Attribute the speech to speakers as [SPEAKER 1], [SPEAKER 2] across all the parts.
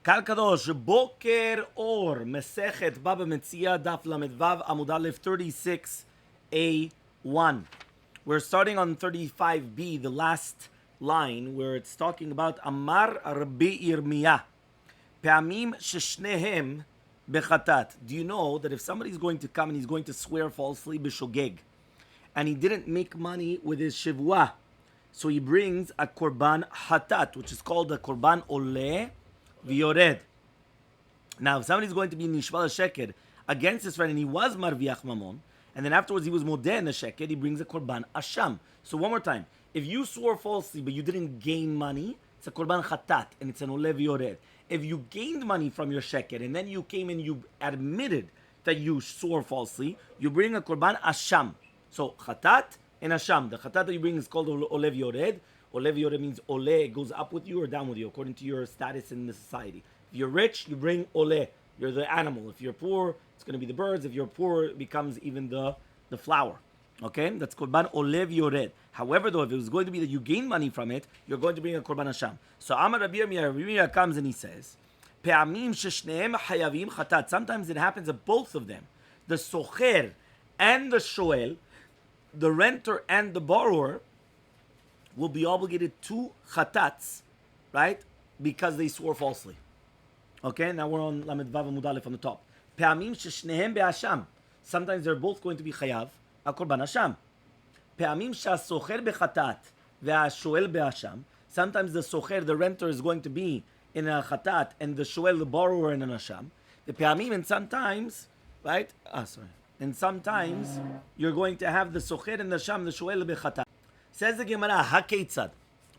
[SPEAKER 1] Kal Kadosh, Boker Or, Masechet, Bava Metzia Daf Vav Amud Aleph 36a1. We're starting on 35b, the last line, where it's talking about Amar Rabbi Yirmiyah. Pe'amim sheshnehem bechatat. Do you know that if somebody's going to come and he's going to swear falsely b'shogeg, and he didn't make money with his shivua, so he brings a korban hatat, which is called a korban oleh v'yored. Now, if somebody's going to be nishval sheker against his friend, and he was marviach mamon, and then afterwards he was modeh in the sheker, he brings a korban asham. So one more time, if you swore falsely but you didn't gain money, it's a korban hatat, and it's an oleh v'yored. If you gained money from your sheker, and then you came and you admitted that you swore falsely, you bring a korban asham. So chatat and asham. The chatat that you bring is called olev yored. Olev yored means ole goes up with you or down with you according to your status in the society. If you're rich, you bring ole. You're the animal. If you're poor, it's going to be the birds. If you're poor, it becomes even the flower. Okay, that's korban olev yored. However, though, if it was going to be that you gain money from it, you're going to bring a korban asham. So Amar Rabbi Yirmiyah comes and he says, Pe'amim sheshnehem hayavim chatat. Sometimes it happens that both of them, the socher and the shoel, the renter and the borrower, will be obligated to chatats, right? Because they swore falsely. Okay, now we're on Lamed Vav Amud Aleph on the top. Pe'amim sheshnehem be'asham. Sometimes they're both going to be chayav a korban asham. Pe'amim she'asocher bechatat ve'ashoel be'asham. Sometimes the socher, the renter, is going to be in a chatat, and the shoel, the borrower, in an asham. The pe'amim, and sometimes, right? And sometimes you're going to have the socher and the sham, the shoel bechatat. Says the Gemara, hakeitzad.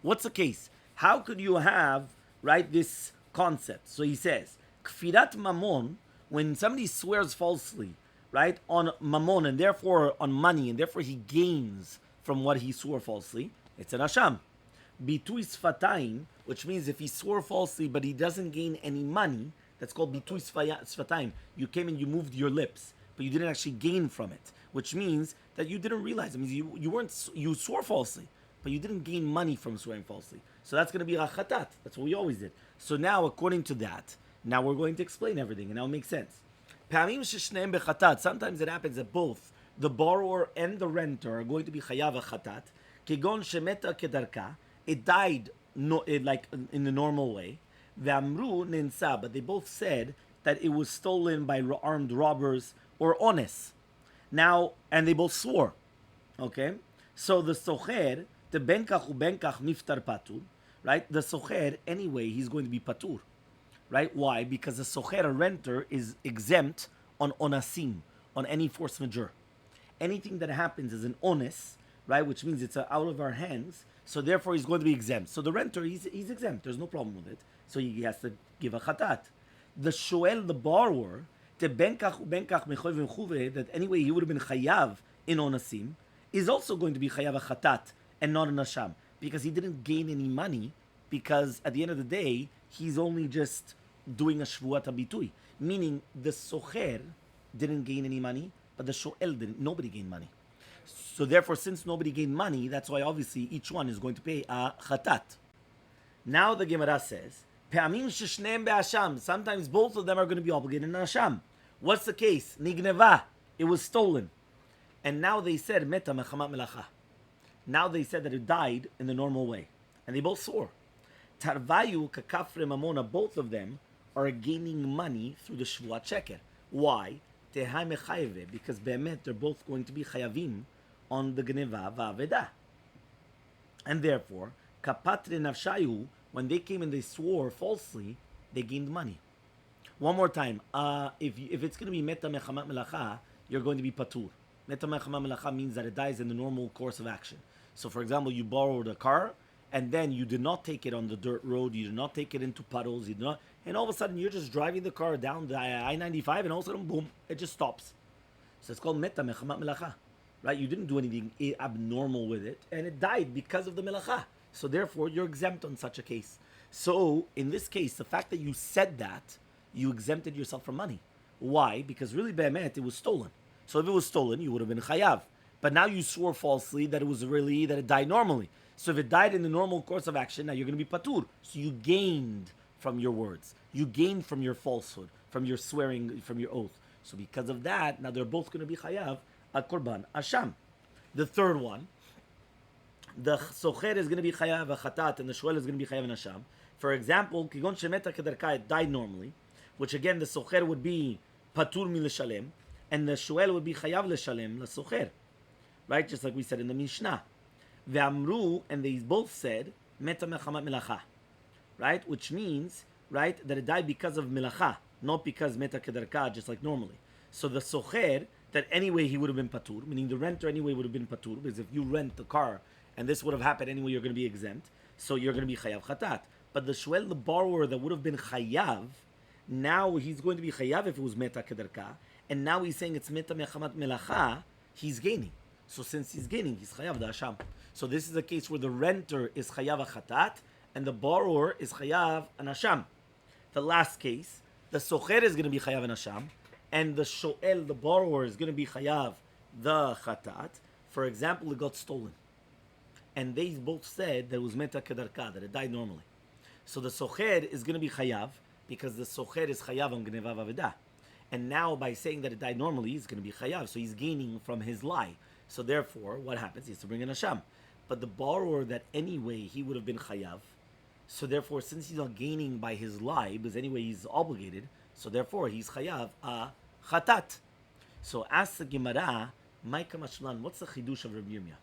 [SPEAKER 1] What's the case? How could you have, right, this concept? So he says, kfirat mamon, when somebody swears falsely, right, on mamon, and therefore on money, and therefore he gains from what he swore falsely, it's an asham. Bitui sfatayim, which means if he swore falsely but he doesn't gain any money, that's called bitui sfatayim. You came and you moved your lips, but you didn't actually gain from it, which means that you didn't realize. It means you swore falsely, but you didn't gain money from swearing falsely. So that's going to be a chatat. That's what we always did. So now, according to that, now we're going to explain everything, and now it makes sense. Sometimes it happens that both the borrower and the renter are going to be chayav a chatat. Kegon shemeta kedarka. It died like in the normal way. Ve'amru nensa, but they both said that it was stolen by armed robbers or ones. Now, and they both swore. Okay? So the socher, the benkach ubenkach miftar patur, right? The socher, anyway, he's going to be patur. Right? Why? Because the socher, a renter, is exempt on onasim, on any force majeure. Anything that happens is an ones, right? Which means it's out of our hands. So therefore, he's going to be exempt. So the renter, he's exempt. There's no problem with it. So he has to give a chatat. The shoel, the borrower, the benkach ubenkach mechoyv v'chuve, that anyway he would have been chayav in onasim, is also going to be chayav a chatat and not an asham, because he didn't gain any money. Because at the end of the day, he's only just doing a shvuat habitui, meaning the socher didn't gain any money, but the shoel didn't. Nobody gained money. So therefore, since nobody gained money, that's why obviously each one is going to pay a chatat. Now the Gemara says, Pe'amim sheshneim be'asham. Sometimes both of them are going to be obligated in asham. What's the case? Nigneva. It was stolen. And now they said, Meta mechamat melacha. Now they said that it died in the normal way. And they both swore. Tarvayu kakafre mamona. Both of them are gaining money through the shvuat sheker. Why? Tehai mechayve. Because be'emet, they're both going to be chayavim on the gneva va'aveda. And therefore, kapatre nafshayu, when they came and they swore falsely, they gained money. One more time, if it's going to be meta mechamat melacha, you're going to be patur. Meta mechamat melacha means that it dies in the normal course of action. So for example, you borrowed a car, and then you did not take it on the dirt road, you did not take it into puddles, you did not, and all of a sudden you're just driving the car down the I-95, and all of a sudden, boom, it just stops. So it's called meta mechamat melacha. Right? You didn't do anything abnormal with it, and it died because of the melacha. So therefore, you're exempt on such a case. So in this case, the fact that you said that, you exempted yourself from money. Why? Because really, be'emet, it was stolen. So if it was stolen, you would have been chayav. But now you swore falsely that it died normally. So if it died in the normal course of action, now you're going to be patur. So you gained from your words. You gain from your falsehood, from your swearing, from your oath. So because of that, now they're both going to be chayav a korban asham. The third one, the socher is going to be chayav a chatat, and the shoel is going to be chayav an asham. For example, kigon shemeta kederka, it died normally, which again the socher would be patur mi leshalem, and the shoel would be chayav leshalem lasocher, right? Just like we said in the Mishnah. Ve'amru, and they both said meta mechamat melacha, right? Which means, right, that it died because of melacha, not because meta kederka, just like normally. So the socher, that anyway he would have been patur, meaning the renter anyway would have been patur, because if you rent the car and this would have happened anyway, you're going to be exempt, so you're going to be chayav chatat. But the shuel, the borrower that would have been chayav, now he's going to be chayav if it was meta kederka, and now he's saying it's meta mechamat melacha, he's gaining. So since he's gaining, he's chayav the asham. So this is a case where the renter is chayav a chatat, and the borrower is chayav an asham. The last case, the socher is going to be chayav an asham, and the shoel, the borrower, is going to be chayav the chatat. For example, it got stolen, and they both said that it was meta kederka, that it died normally. So the socher is going to be chayav because the socher is chayav on gneva v'aveda, and now by saying that it died normally, he's going to be chayav. So he's gaining from his lie. So therefore, what happens? He has to bring an asham. But the borrower that anyway he would have been chayav. So therefore, since he's not gaining by his lie, because anyway he's obligated, so therefore he's chayav a chatat. So ask the Gemara, Maika Mashlan, what's the chidush of Rabbi Yirmiyah?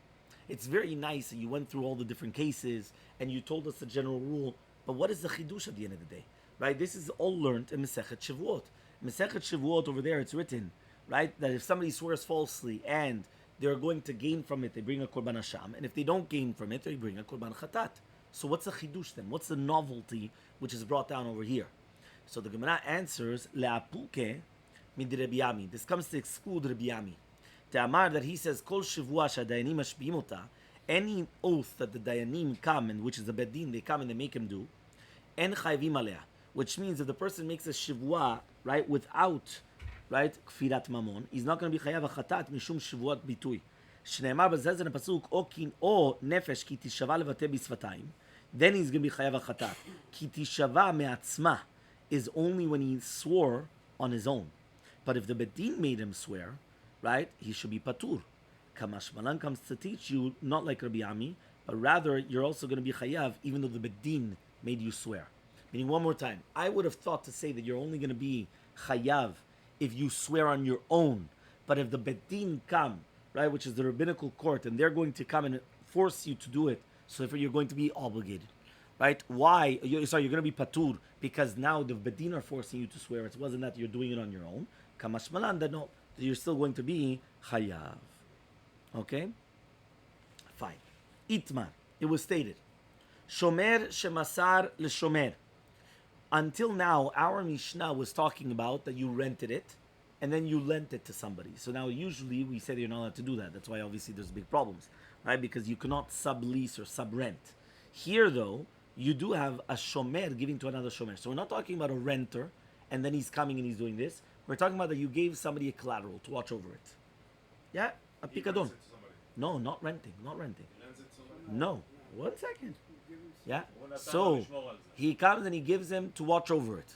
[SPEAKER 1] It's very nice that you went through all the different cases and you told us the general rule, but what is the chidush at the end of the day? Right? This is all learned in Masechet Shavuot. Masechet Shavuot over there, it's written, right, that if somebody swears falsely and they're going to gain from it, they bring a korban asham, and if they don't gain from it, they bring a korban chatat. So what's the chidush then? What's the novelty which is brought down over here? So the Gemara answers, le'apuke mid Rabbi Yami. This comes to exclude Rabbi Yami. Te'amar, that he says, kol shivua shadayanim mashbiim ota, any oath that the dayanim come, and which is the bedin, they come and they make him do, en chayvim alea, which means if the person makes a shivua, right, without, right, kfirat mamon, he's not going to be chayav a chatat mishum shivuat bitui. Shneimar b'zeh in the pasuk, o nefesh ki tishava levate bisvatayim, then he's going to be chayav a chatat. Ki tishava me'atzma is only when he swore on his own. But if the bedin made him swear, right, he should be patur. Kamash Malan comes to teach you, not like Rabbi Ami, but rather you're also going to be chayav even though the bedin made you swear. Meaning, one more time, I would have thought to say that you're only going to be chayav if you swear on your own. But if the bedin come, right, which is the rabbinical court, and they're going to come and force you to do it, so therefore you're going to be obligated. Right? Why? You're going to be patur, because now the bedin are forcing you to swear. It wasn't that you're doing it on your own. Kamash Malan, that no, you're still going to be chayav. Okay? Fine. Itmar. It was stated. Shomer shemasar l'shomer. Until now, our Mishnah was talking about that you rented it, and then you lent it to somebody. So now usually we say that you're not allowed to do that. That's why obviously there's big problems, right? Because you cannot sublease or subrent. Here though, you do have a shomer giving to another shomer. So we're not talking about a renter, and then he's coming and he's doing this. We're talking about that you gave somebody a collateral to watch over it. Yeah? A picadon. No, not renting. Not renting. No. 1 second. Yeah? So, he comes and he gives him to watch over it.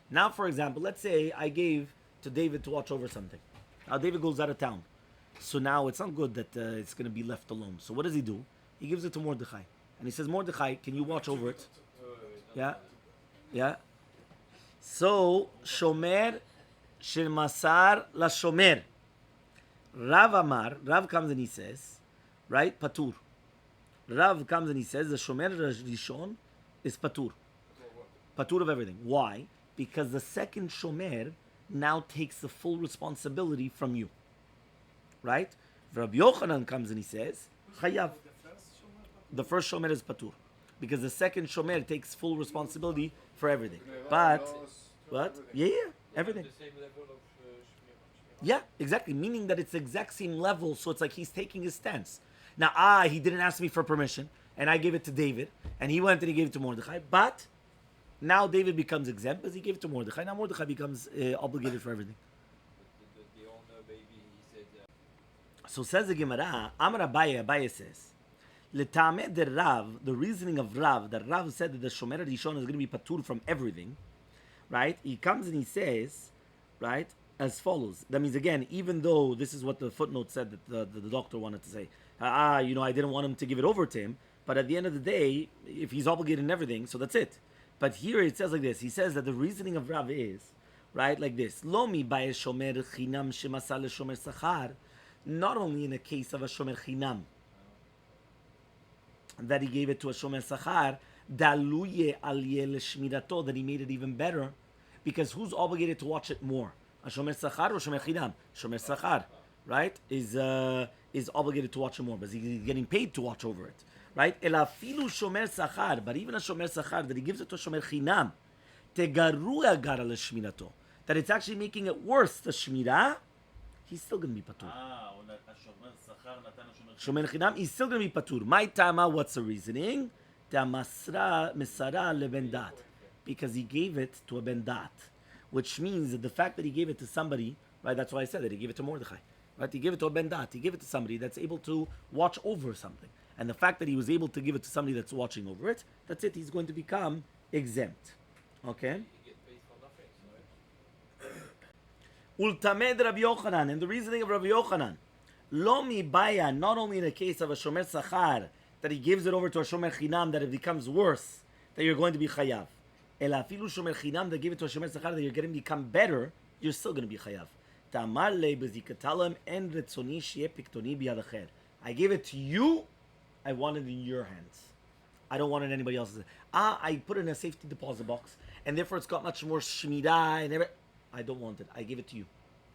[SPEAKER 1] Now, for example, let's say I gave to David to watch over something. Now, David goes out of town. So now it's not good that it's going to be left alone. So what does he do? He gives it to Mordechai. And he says, Mordechai, can you watch over it? Yeah? Yeah? So, Shomer Shel Masar La Shomer. Rav comes and he says, right, Patur. Rav comes and he says, the Shomer Rishon is Patur. Patur of everything. Why? Because the second Shomer now takes the full responsibility from you. Right? Rabbi Yochanan comes and he says, Chayav. The first Shomer is Patur. Because the second Shomer takes full responsibility for everything. But, what? Yeah, everything. Yeah, exactly. Meaning that it's the exact same level, so it's like he's taking his stance. Now, he didn't ask me for permission, and I gave it to David, and he went and he gave it to Mordechai, but now David becomes exempt because he gave it to Mordechai. Now Mordechai becomes obligated for everything. So says the Gemara, Amar Abaye says, L'tameh de Rav, the reasoning of Rav, that Rav said that the Shomer Rishon is going to be patur from everything, right? He comes and he says, right, as follows. That means, again, even though this is what the footnote said that the doctor wanted to say, I didn't want him to give it over to him, but at the end of the day, if he's obligated in everything, so that's it. But here it says like this. He says that the reasoning of Rav is, right, like this. Lo mi ba'e shomer chinam shemasa le'shomer sachar. Not only in a case of a shomer chinam, that he gave it to a shomer sachar, daluye aliyeh l'shmirato, that he made it even better, because who's obligated to watch it more? A shomer sachar or shomer chinam? Shomer sachar, right, is obligated to watch it more, but he's getting paid to watch over it. Right? Elafilu shomer sachar, but even a shomer sachar that he gives it to a shomer chinam, tegarua gara l'shmirato, that it's actually making it worse. The shmira, he's still going to be patur. Shomer chinam, he's still going to be patur. My tama, what's the reasoning? Ta'masra misara lebendat, because he gave it to a bendat, which means that the fact that he gave it to somebody, right? That's why I said that he gave it to Mordechai. Right? He gave it to a bendat. He gave it to somebody that's able to watch over something. And the fact that he was able to give it to somebody that's watching over it, that's it. He's going to become exempt. Okay? Ultamed Rabbi Yochanan, and the reasoning of Rabbi Yochanan, lo mi baya, not only in a case of a shomer sachar, that he gives it over to a shomer chinam, that it becomes worse, that you're going to be chayav. Ela afilu shomer chinam, that give it to a shomer sachar, that you're going to become better, you're still going to be chayav. Ta'amar le bezikatalem en retzoni sheye piktoni biyad acher. I gave it to you, I want it in your hands. I don't want it in anybody else's. I put it in a safety deposit box, and therefore it's got much more shmira and everything. I don't want it. I give it to you.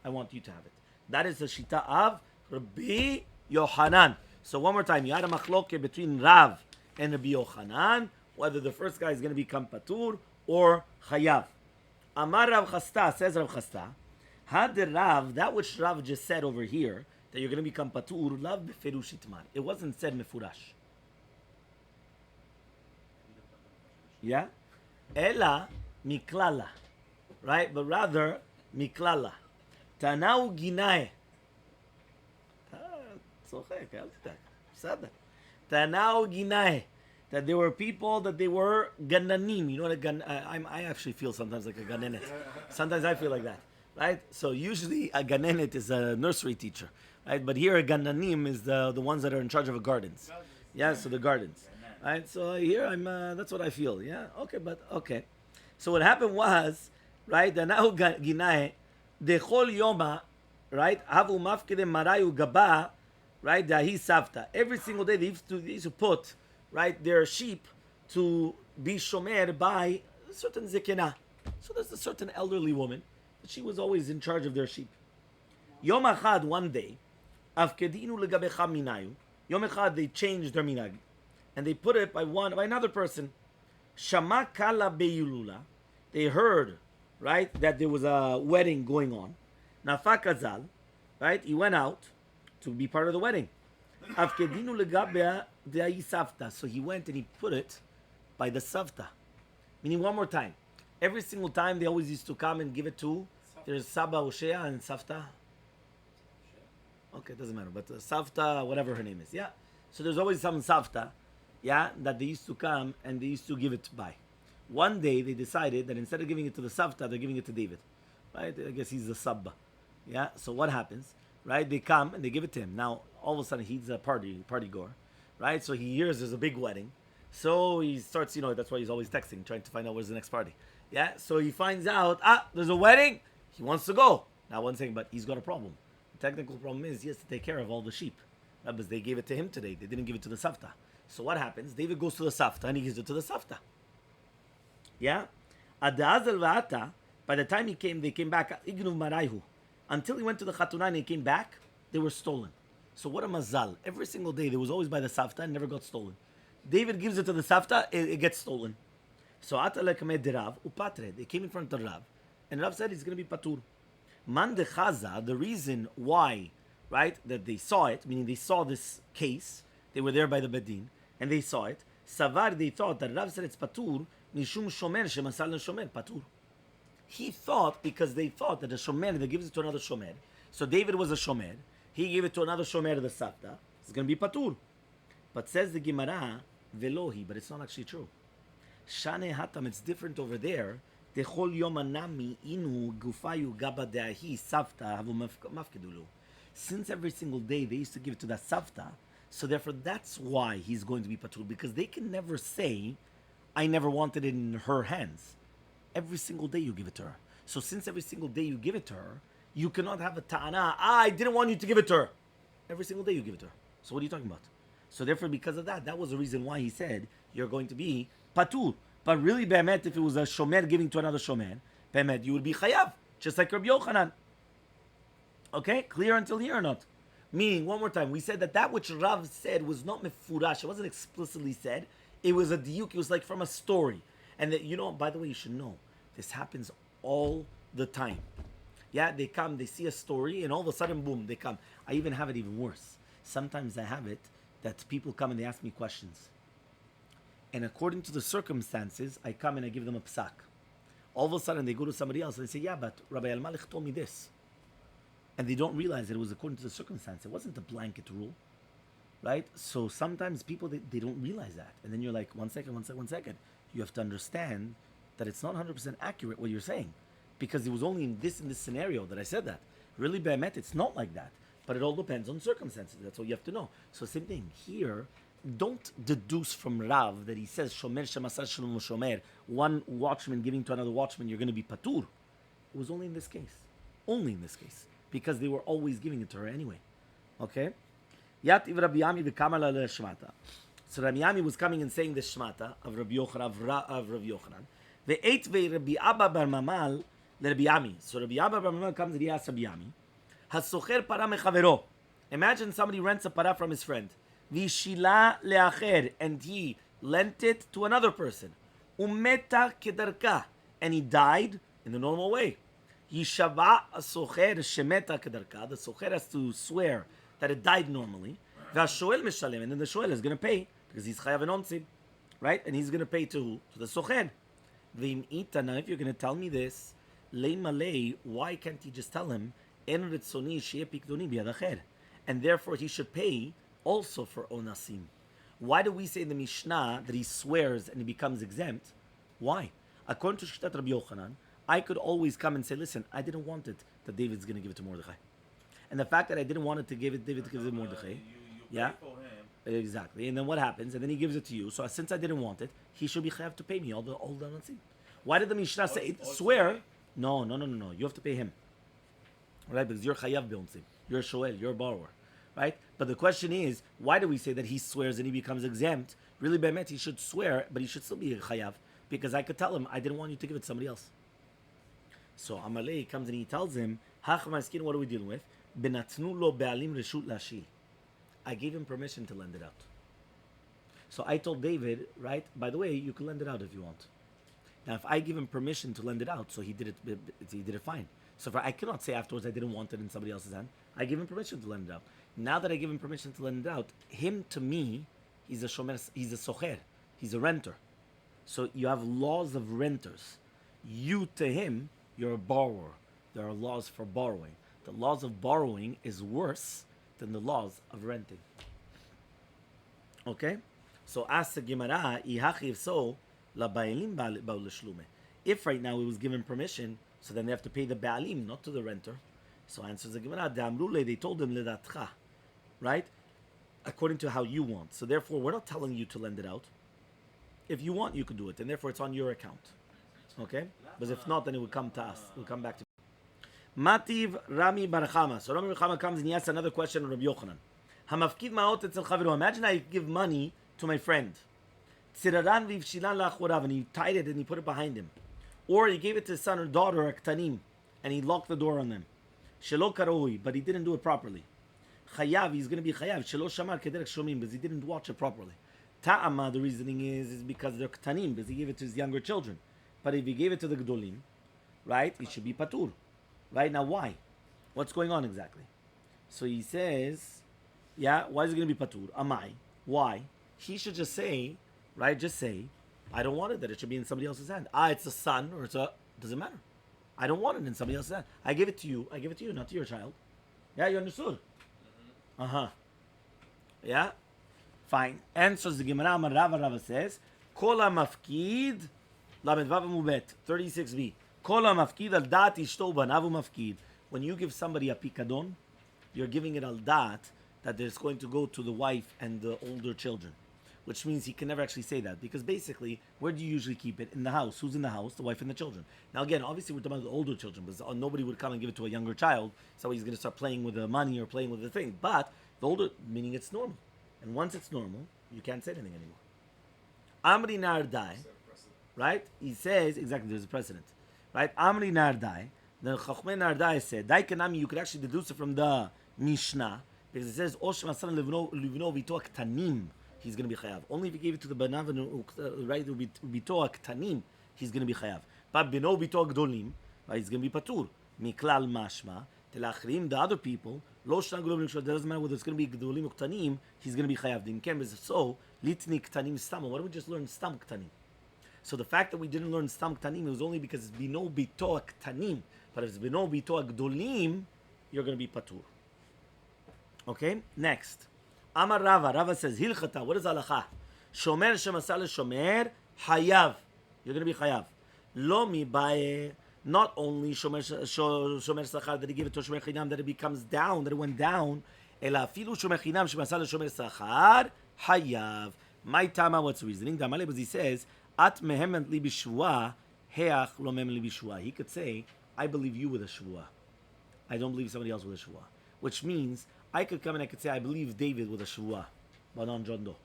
[SPEAKER 1] I want you to have it. That is the shita of Rabbi Yochanan. So one more time, you had a machloke between Rav and Rabbi Yochanan, whether the first guy is going to become patur or chayav. Amar Rav Chasta, says Rav Chasta, had the Rav, that which Rav just said over here, that you're going to become patur, lav beferush itmar. It wasn't said mefurash. Yeah? Ela miklala. Right? But rather, miklala. Tanau ginae. Tanau ginae. That there were people that they were gananim. You know what a gan... I actually feel sometimes like a ganenet. Sometimes I feel like that. Right? So usually a ganenet is a nursery teacher. Right? But here a gananim is the ones that are in charge of the gardens. Yeah, so the gardens. Right? So here I'm that's what I feel. Yeah? Okay, but okay. So what happened was, right, Tanau ginae, dechol yoma, right, havu mafkede marayu gaba, right, dahi savta. Every single day they used to put, right, their sheep to be shomer by a certain zekena. So there's a certain elderly woman, but she was always in charge of their sheep. Yom achad, one day, afkedinu legabecha minayu. Yom echad, they changed their minag, and they put it by another person. Shama kala beyulula. They heard, right, that there was a wedding going on. Nafak azal, right, he went out to be part of the wedding. Afkedinu legabea de'ai savta. So he went and he put it by the savta. Meaning one more time. Every single time they always used to come and give it to, there's Saba Oshea and Savta. Okay, it doesn't matter, but Savta, whatever her name is, yeah. So there's always some Savta, yeah, that they used to come and they used to give it by. One day they decided that instead of giving it to the Savta, they're giving it to David. Right? I guess he's the Sabba. Yeah, so what happens? Right? They come and they give it to him. Now, all of a sudden, he's a party goer. Right? So he hears there's a big wedding. So he starts, that's why he's always texting, trying to find out where's the next party. Yeah, so he finds out, there's a wedding. He wants to go. Now, one thing, but he's got a problem. The technical problem is he has to take care of all the sheep. Because they gave it to him today. They didn't give it to the Savta. So what happens? David goes to the Savta and he gives it to the Savta. Yeah? Adazal va'ata, by the time they came back, ignuv marayhu. Until he went to the Chatunah and he came back, they were stolen. So what a mazal. Every single day, they was always by the Savta and never got stolen. David gives it to the Savta, it gets stolen. So Atalekamed Rav upatre. They came in front of Rav, and Rav said he's going to be patur. Man de Chaza, the reason why, right, that they saw it, meaning they saw this case, they were there by the Bedin, and they saw it. Savar, they thought that Rav said it's patur, mishum shomer shemasal shomer patur. He thought, because they thought that a shomer that gives it to another shomer. So David was a shomer. He gave it to another shomer, the Savta. It's going to be patur. But says the Gemara, velohi, but it's not actually true. Shane hatam, it's different over there. Dechol yom anami inu gufayu gaba deahi savta havu mafkedulu. Since every single day they used to give it to that savta, so therefore that's why he's going to be patur, because they can never say, I never wanted it in her hands. Every single day you give it to her. So since every single day you give it to her, you cannot have a ta'ana, I didn't want you to give it to her. Every single day you give it to her. So what are you talking about? So therefore, because of that, that was the reason why he said, you're going to be patur. But really, be'emet, if it was a shomer giving to another shomer, be'emet, you would be chayav, just like Rabbi Yochanan. Okay? Clear until here or not? Meaning, one more time, we said that which Rav said was not mefurash, it wasn't explicitly said, it was a diuk, it was like from a story. And that, by the way, you should know, this happens all the time. Yeah, they come, they see a story, and all of a sudden, boom, they come. I even have it even worse. Sometimes I have it that people come and they ask me questions. And according to the circumstances, I come and I give them a psak. All of a sudden, they go to somebody else and they say, yeah, but Rabbi Elmaleh told me this. And they don't realize that it was according to the circumstance. It wasn't a blanket rule, right? So sometimes people, they don't realize that. And then you're like, one second. You have to understand that it's not 100% accurate what you're saying. Because it was only in this scenario that I said that. Really, be'emet, it's not like that. But it all depends on circumstances. That's all you have to know. So same thing. Here, don't deduce from Rav that he says, Shomer shemasar shalom shomer, one watchman giving to another watchman, you're going to be patur. It was only in this case. Only in this case. Because they were always giving it to her anyway. Okay? Yativ Rabbi Yami v'kamala le'shmata. So Rabbi Yami was coming and saying the shmata of Rabbi Yochanan. Ve'et ve'Rabbi Abba bar Mamal le'Rabbi Yami. So Rabbi Abba bar Mamal comes and he asks Rabbi Yami, Hasocher para mechavero. Imagine somebody rents a para from his friend. V'shila le'acher. And he lent it to another person. Umeta kedarka. And he died in the normal way. Yishava asocher shemeta kedarka. The socher has to swear that it died normally. V'ashoel mishalem. And then the shoel is going to pay because he's chayav and onsid. Right? And he's going to pay to who? To the socher. V'im ita. Now if you're going to tell me this, Elmaleh, why can't he just tell him, and therefore he should pay also for onasim? Why do we say in the Mishnah that he swears and he becomes exempt? Why? According to Shittat Rabbi Yochanan, I could always come and say, listen, I didn't want it that David's going to give it to Mordechai. And the fact that I didn't want it to give it, David to give it to Mordechai, yeah, exactly. And then what happens? And then he gives it to you. So since I didn't want it, he should be chayav to pay me all the onasim. Why did the Mishnah say swear? No. You have to pay him. Right? Because you're chayav be'onsim. You're a shoel. You're a borrower. Right? But the question is, why do we say that he swears and he becomes exempt? Really, be'emet, he should swear, but he should still be a chayav. Because I could tell him, I didn't want you to give it to somebody else. So Elmaleh comes and he tells him, Hach maskin, what are we dealing with? Benatnu lo be'alim reshut lashil. I gave him permission to lend it out. So I told David, right, by the way, you can lend it out if you want. Now, if I give him permission to lend it out, so he did it fine. So I cannot say afterwards I didn't want it in somebody else's hand. I give him permission to lend it out. Now that I give him permission to lend it out, him to me, he's a shomer, he's a socher, he's a renter. So you have laws of renters. You to him, you're a borrower. There are laws for borrowing. The laws of borrowing is worse than the laws of renting. Okay? So ask the Gemara, if so, if right now he was given permission, so then they have to pay the ba'alim, not to the renter. So answers the Gemara, they told him ledatcha, right? According to how you want. So therefore, we're not telling you to lend it out. If you want, you can do it, and therefore it's on your account. Okay? But if not, then it will come to us. It will come back to Mativ Rami Barachama. So Rami Barachama comes and he asks another question of Rabbi Yochanan. Hamafkid ma'ot etzel chaviro. Imagine I give money to my friend. Tziraran v'ivshilan la'achorav, and he tied it and he put it behind him. Or he gave it to his son or daughter, aktanim, and he locked the door on them. Shelo karoi, but he didn't do it properly. Chayav, he's going to be chayav. Shelo shamar kederek shomim, because he didn't watch it properly. Ta'ama, the reasoning is because they're ktanim, because he gave it to his younger children. But if he gave it to the gedolim, right, it should be patur. Right, now why? What's going on exactly? So he says, yeah, why is it going to be patur? Amai. Why? He should just say, right, just say, I don't want it, that it should be in somebody else's hand. It's a son, or doesn't matter. I don't want it in somebody else's hand. I give it to you, not to your child. Yeah, you understood? Yeah? Fine. Answers the Gemara. Amar Rava. Rava says, Kol mafkid lamed vav mubet 36b. Kol mafkid al dat ishto banav mafkid. When you give somebody a pikadon, you're giving it al dat that it's going to go to the wife and the older children, which means he can never actually say that, because basically, where do you usually keep it? In the house. Who's in the house? The wife and the children. Now again, obviously we're talking about the older children, because nobody would come and give it to a younger child, so he's going to start playing with the money or playing with the thing. But the older, meaning it's normal. And once it's normal, you can't say anything anymore. Amri nardai, right? He says, exactly, there's a precedent. Right? Amri nardai, the Chachmei nardai said, Dai kanami, you could actually deduce it from the Mishnah, because it says, Osh masan livno vito ktanim, he's going to be chayav. Only if he gave it to the banav, right, vito ktanim, he's going to be chayav. But bino vito gdolim, right, he's going to be patur. Miklal mashma, telachrim, the other people, lo shna gdolim, it doesn't matter whether it's going to be gdolim or ktanim, he's going to be chayav. The inkem is so, litni ktanim stam. Why don't we just learn stam ktanim? So the fact that we didn't learn stam ktanim, it was only because it's bino bito ktanim. But if it's bino bito gdolim, you're going to be patur. Okay, next. Amar Rava. Rava says, Hilchata, what is halacha? Shomer shemasal shomer, hayav. You're going to be hayav. Lo mi bae, not only shomer sachar, that he gave it to shomer chinam, that it becomes down, that it went down, ela afilu shomer chinam shemasal shomer sachar, hayav. My tama, what's the reasoning? The Elmaleh, he says, at mehemen li bishua, heach lo mehemen li bishua. He could say, I believe you with a shua. I don't believe somebody else with a shua. Which means, I could come and I could say, I believe David with a shua, but not John Doe.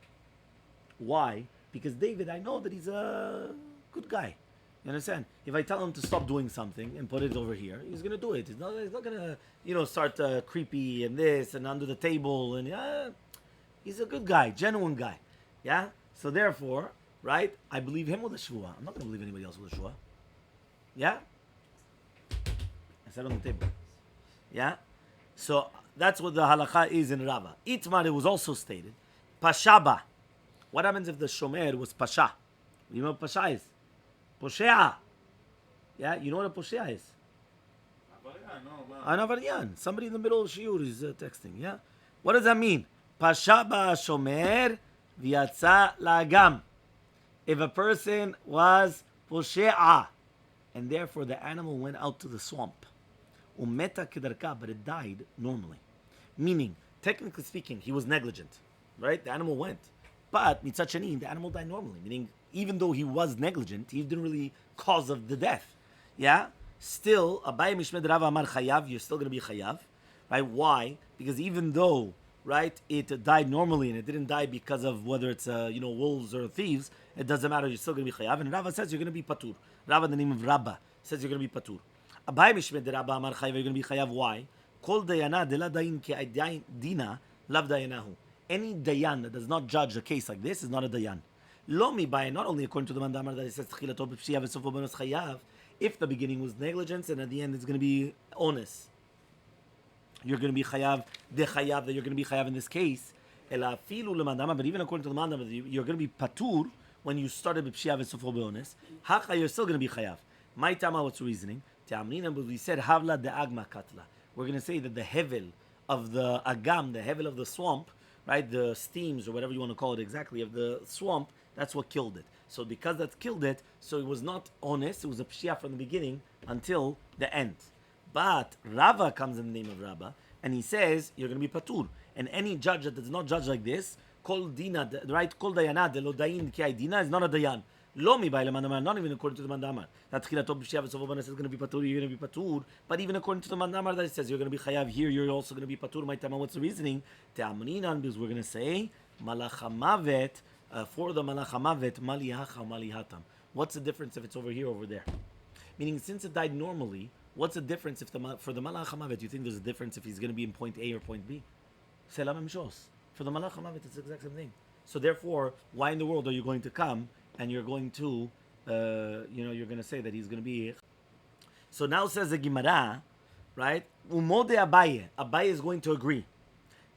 [SPEAKER 1] Why? Because David, I know that he's a good guy. You understand? If I tell him to stop doing something and put it over here, he's going to do it. He's not going to, start creepy and this and under the table. And he's a good guy, genuine guy. Yeah? So therefore, right, I believe him with a shua. I'm not going to believe anybody else with a shua. Yeah? I said on the table. Yeah? So that's what the halakha is in Rava. Itmar, it was also stated, Pashaba. What happens if the shomer was Pasha? You know what Pasha is? Poshea. Yeah, you know what a Poshea is? An Avarian. Somebody in the middle of Shiur is texting. Yeah? What does that mean? Pashaba shomer v'yatsa lagam. If a person was Poshea, and therefore the animal went out to the swamp, umeta kedarka, but it died normally. Meaning, technically speaking, he was negligent, right? The animal went. But, mitzachanin, the animal died normally. Meaning, even though he was negligent, he didn't really cause of the death. Yeah? Still, Abaye Mishmed Rava Amar Chayav, you're still going to be Chayav. Right? Why? Because even though, right, it died normally and it didn't die because of whether it's, wolves or thieves, it doesn't matter, you're still going to be Chayav. And Rava says you're going to be Patur. Rava, the name of Rabbi, says you're going to be Patur. Abaye Mishmed Rava Amar Chayav, you're going to be Chayav. Why? Kol dayana de la dayin ke dina lav dayanahu. Any dayan that does not judge a case like this is not a dayan. Lo mi baye, not only according to the mandamar that it says tchilato b'pshia v'sofo b'nos chayav, if the beginning was negligence and at the end it's going to be onus, you're going to be chayav, de chayav, that you're going to be chayav in this case. Ela afilu lemandamar, but even according to the mandamar, you're going to be patur when you started b'pshia v'sofo b'onus. Hacha, you're still going to be chayav. My tama, what's the reasoning? Te'amrina, but we said havla de agma katla. We're going to say that the hevel of the agam, the hevel of the swamp, right, the steams or whatever you want to call it exactly, of the swamp, that's what killed it. So because that killed it, so it was not honest, it was a pshia from the beginning until the end. But Rava comes in the name of Rabba, and he says, you're going to be patur. And any judge that does not judge like this, kol dina, right, kol dayana, de lo dayin ki dina, is not a dayan. Lo mi baile mandamar, not even according to the mandamar. That tchilato b'shia v'sofo b'nos is going to be patur, you're going to be patur. But even according to the mandamar that it says you're going to be chayav here, you're also going to be patur. My tama, what's the reasoning? Te'amrinan, because we're going to say malach hamavet, for the malach hamavet, malihacha malihatam. What's the difference if it's over here, over there? Meaning, since it died normally, what's the difference if for the malach hamavet, you think there's a difference if he's going to be in point A or point B? Selam emshos. For the malach hamavet, it's the exact same thing. So therefore, why in the world are you going to come and you're going to, you're going to say that he's going to be. So now says the Gemara, right? Umode Abaye. Abaye is going to agree.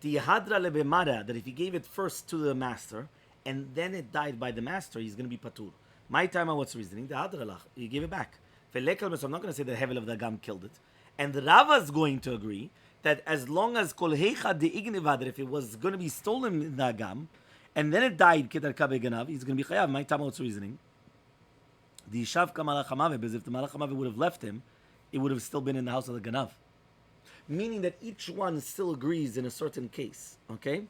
[SPEAKER 1] Tihadra lebemara, that if he gave it first to the master and then it died by the master, he's going to be patur. My time, what's the reasoning? The hadralach, he gave it back. So I'm not going to say the hevel of the agam killed it. And the Rava is going to agree that as long as kol heicha de igniva, that if it was going to be stolen in the agam, and then it died, kedarka beganav, he's going to be chayav. My tamot's reasoning. The Yishav Kamalach Hamavet, because if the Malach Hamavet would have left him, it would have still been in the house of the Ganav. Meaning that each one still agrees in a certain case. Okay?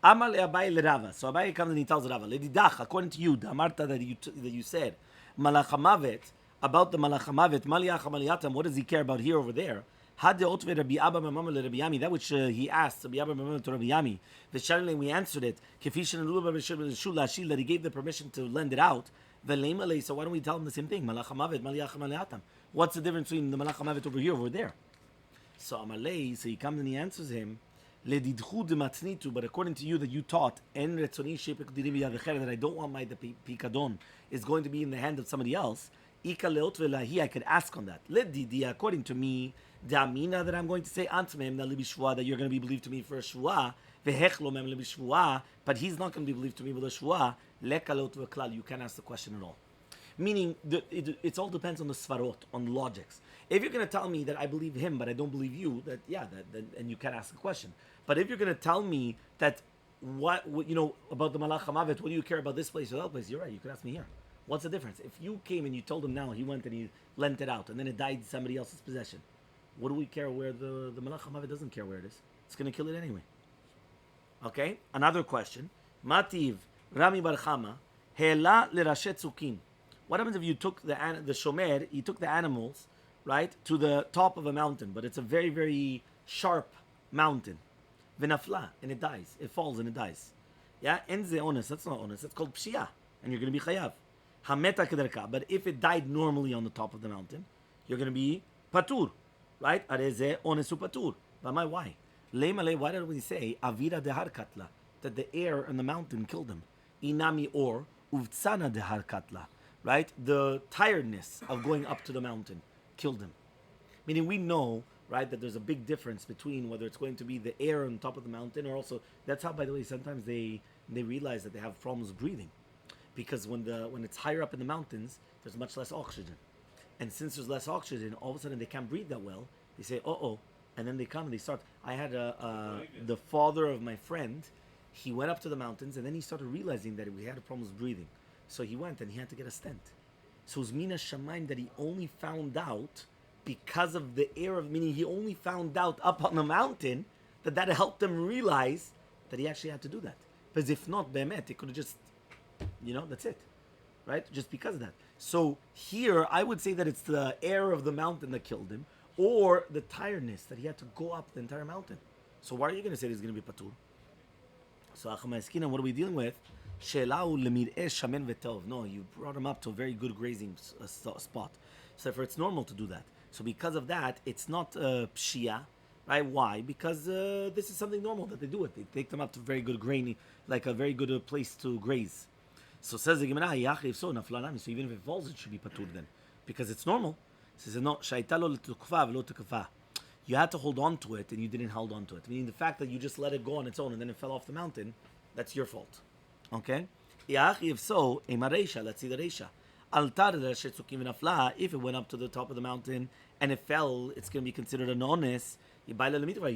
[SPEAKER 1] Amar le'Abai le'Rava. So Abai comes and he tells Rava, Ledidach, according to you, the Amarta that you said, Malach Hamavet, about the Malach Hamavet, Maliyach Hamaliyatam, what does he care about here over there? Had the Otve Rabbi Abba Mamam Rabbi Yami, that which he asked, Rabbi Abba Mamam to Rabbi Yami, the Shalom, we answered it, Kefishan and Lulav Shul that he gave the permission to lend it out. Elmaleh, so why don't we tell him the same thing? Malach Hamavet, Maliyach Hamaliyatam. What's the difference between the Malach Hamavet over here, over there? So Amalei, so he comes and he answers him, Ledidchu de matnitu, but according to you that you taught, En retzoni shepek dirim yavecher, that I don't want my pikadon is going to be in the hand of somebody else. Ika leot velahi, I could ask on that. Ledidi, according to me, Damina, that I'm going to say antmem na libishvua, that you're going to be believed to me for a shvua, vehechlo mem libishvua, but he's not going to be believed to me with a shvua. Leka leot veklal, you can't ask the question at all. Meaning, it all depends on the svarot, on logics. If you're going to tell me that I believe him, but I don't believe you, and you can't ask the question. But if you're going to tell me that what about the Malach Hamavet, what do you care about this place or that place? You're right. You can ask me here. What's the difference? If you came and you told him now, he went and he lent it out, and then it died in somebody else's possession. What do we care where the Malach Hamavet doesn't care where it is? It's going to kill it anyway. Okay. Another question. Mativ Rami Bar Chama Hela lerashet zukin. What happens if you took the shomer? You took the animals, right, to the top of a mountain, but it's a very, very sharp mountain. V'nafla, and it dies. It falls and it dies. Yeah, enze honest. That's not honest. That's called pshia, and you're going to be chayav. Hameta kederka. But if it died normally on the top of the mountain, you're going to be patur, right? Areze onesu patur. But why? Elmaleh, why did we say avira dehar katla, that the air and the mountain killed him? Inami or uvtsana dehar katla. Right? The tiredness of going up to the mountain killed him. Meaning we know, right, that there's a big difference between whether it's going to be the air on top of the mountain or also, that's how, by the way, sometimes they realize that they have problems breathing. Because when it's higher up in the mountains, there's much less oxygen. And since there's less oxygen, all of a sudden they can't breathe that well. They say, uh-oh. And then they come and they start. I had the father of my friend, he went up to the mountains and then he started realizing that he had problems breathing. So he went and he had to get a stent. So it was Mina Shamaim that he only found out because of the air of, meaning he only found out up on the mountain that helped him realize that he actually had to do that. Because if not, Be'emet, it could have just, that's it. Right? Just because of that. So here, I would say that it's the air of the mountain that killed him, or the tiredness that he had to go up the entire mountain. So why are you going to say he's going to be patur? So Achamaskina, what are we dealing with? No, you brought him up to a very good grazing spot. So therefore it's normal to do that. So because of that, it's not pshia, right? Why? Because this is something normal that they do it. They take them up to very good grainy, like a very good place to graze. So says the Gemara, so even if it falls, it should be patur then. Because it's normal. It says, no, you had to hold on to it and you didn't hold on to it. Meaning the fact that you just let it go on its own and then it fell off the mountain, that's your fault. Okay? If so, let's see the reisha. If it went up to the top of the mountain and it fell, it's going to be considered an honest. You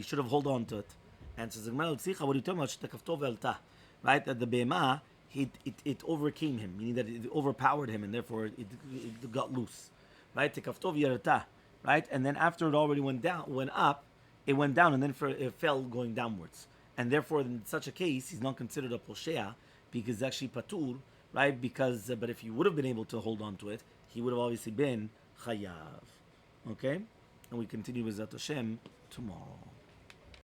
[SPEAKER 1] should have held on to it. And says, what are you talking about? Right? That the Bema, it overcame him, meaning that it overpowered him and therefore it got loose. Right? Right? And then after it already went up, it went down and then it fell going downwards. And therefore, in such a case, he's not considered a poshea, because it's actually patur, right? Because, but if he would have been able to hold on to it, he would have obviously been chayav. Okay? And we continue with Zat Hashem tomorrow.